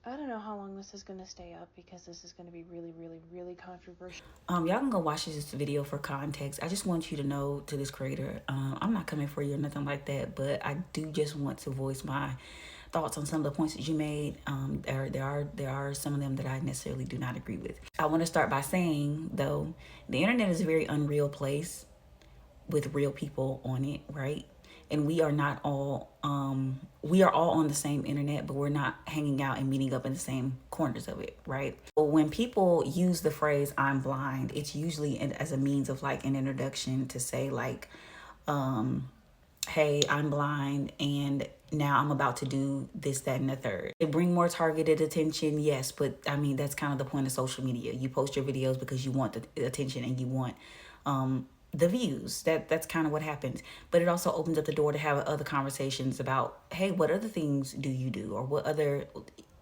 I don't know how long this is going to stay up because this is going to be really, really, really controversial. Y'all can go watch this video for context. I just want you to know, to this creator, I'm not coming for you or nothing like that, but I do just want to voice my thoughts on some of the points that you made. There are some of them that I necessarily do not agree with. I want to start by saying, though, the internet is a very unreal place with real people on it, right? And we are not all we are all on the same internet, but we're not hanging out and meeting up in the same corners of it, right? So when people use the phrase "I'm blind," it's usually as a means of like an introduction to say like, hey, I'm blind and now I'm about to do this, that, and the third. They bring more targeted attention, yes, but I mean, that's kind of the point of social media. You post your videos because you want the attention and you want the views. That's kind of what happens. But it also opens up the door to have other conversations about, hey, what other things do you do? Or what other,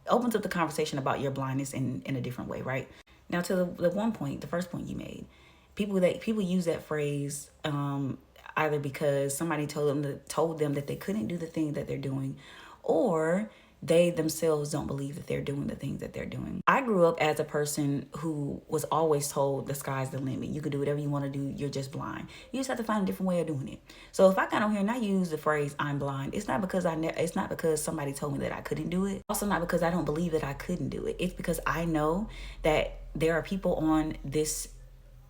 opens up the conversation about your blindness in a different way, right? Now to the first point you made, people use that phrase either because somebody told them that they couldn't do the thing that they're doing, or they themselves don't believe that they're doing the things that they're doing. I grew up as a person who was always told the sky's the limit. You can do whatever you want to do. You're just blind. You just have to find a different way of doing it. So if I got on here and I use the phrase "I'm blind," it's not because it's not because somebody told me that I couldn't do it. Also not because I don't believe that I couldn't do it. It's because I know that there are people on this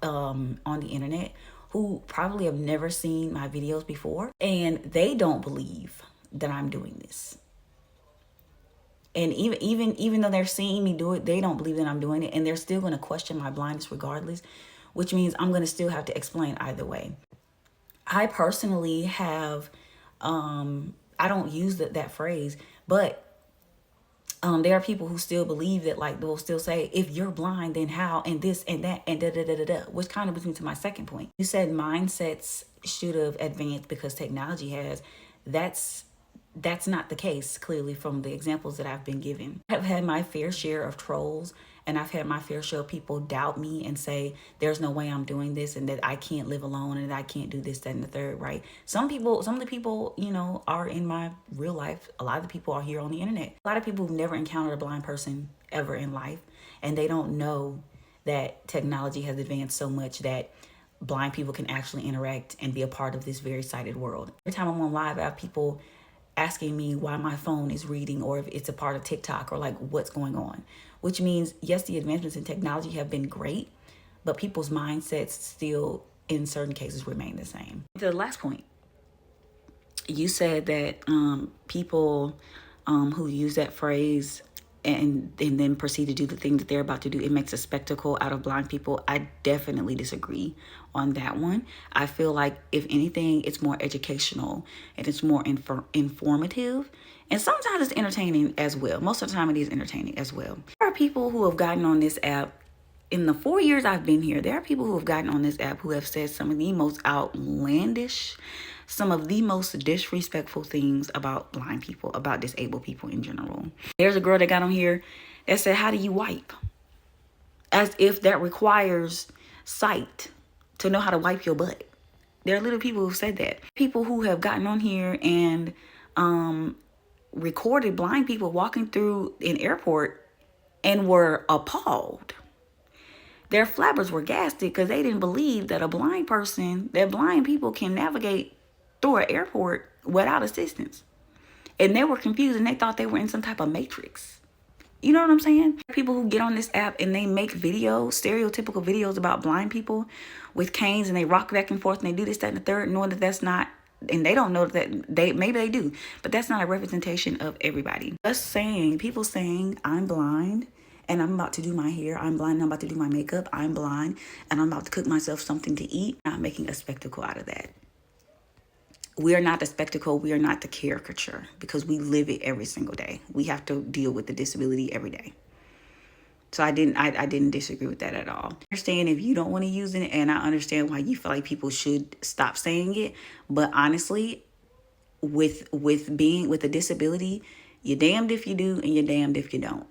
on the internet who probably have never seen my videos before, and they don't believe that I'm doing this. And even though they're seeing me do it, they don't believe that I'm doing it, and they're still going to question my blindness regardless, which means I'm going to still have to explain either way. I personally have, I don't use that phrase, but there are people who still believe that, like, they'll still say, if you're blind, then how, and this and that, and da, which kind of brings me to my second point. You said mindsets should have advanced because technology has. That's not the case, clearly, from the examples that I've been given. I've had my fair share of trolls, and I've had my fair share of people doubt me and say, there's no way I'm doing this, and that I can't live alone, and that I can't do this, that, and the third, right? Some of the people, are in my real life. A lot of the people are here on the internet. A lot of people who've never encountered a blind person ever in life, and they don't know that technology has advanced so much that blind people can actually interact and be a part of this very sighted world. Every time I'm on live, I have people asking me why my phone is reading, or if it's a part of TikTok, or like what's going on, which means, yes, the advancements in technology have been great, but people's mindsets still in certain cases remain the same. To the last point, you said that people who use that phrase and then proceed to do the thing that they're about to do, it makes a spectacle out of blind people. I definitely disagree on that one. I feel like, if anything, it's more educational and it's more informative, and sometimes it's entertaining as well. Most of the time it is entertaining as well. There are people who have gotten on this app in the 4 years I've been here. There are people who have gotten on this app who have said some of the most outlandish, some of the most disrespectful things about blind people, about disabled people in general. There's a girl that got on here that said, how do you wipe? As if that requires sight to know how to wipe your butt. There are little people who've said that. People who have gotten on here and recorded blind people walking through an airport and were appalled. Their flabbers were gassed because they didn't believe that blind people can navigate through an airport without assistance. And they were confused and they thought they were in some type of matrix. You know what I'm saying? People who get on this app and they make videos, stereotypical videos about blind people with canes, and they rock back and forth and they do this, that, and the third, knowing that that's not, and they don't know that maybe they do, but that's not a representation of everybody. People saying, I'm blind and I'm about to do my hair, I'm blind and I'm about to do my makeup, I'm blind and I'm about to cook myself something to eat, not making a spectacle out of that. We are not the spectacle. We are not the caricature, because we live it every single day. We have to deal with the disability every day. So I didn't disagree with that at all. I understand if you don't want to use it, and I understand why you feel like people should stop saying it. But honestly, with a disability, you're damned if you do and you're damned if you don't.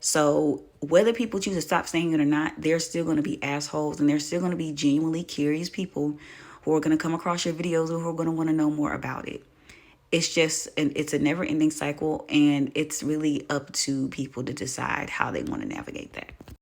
So whether people choose to stop saying it or not, there's still going to be assholes, and there's still going to be genuinely curious people who are going to come across your videos or who are going to want to know more about it. it's just, and it's a never ending cycle, and it's really up to people to decide how they want to navigate that.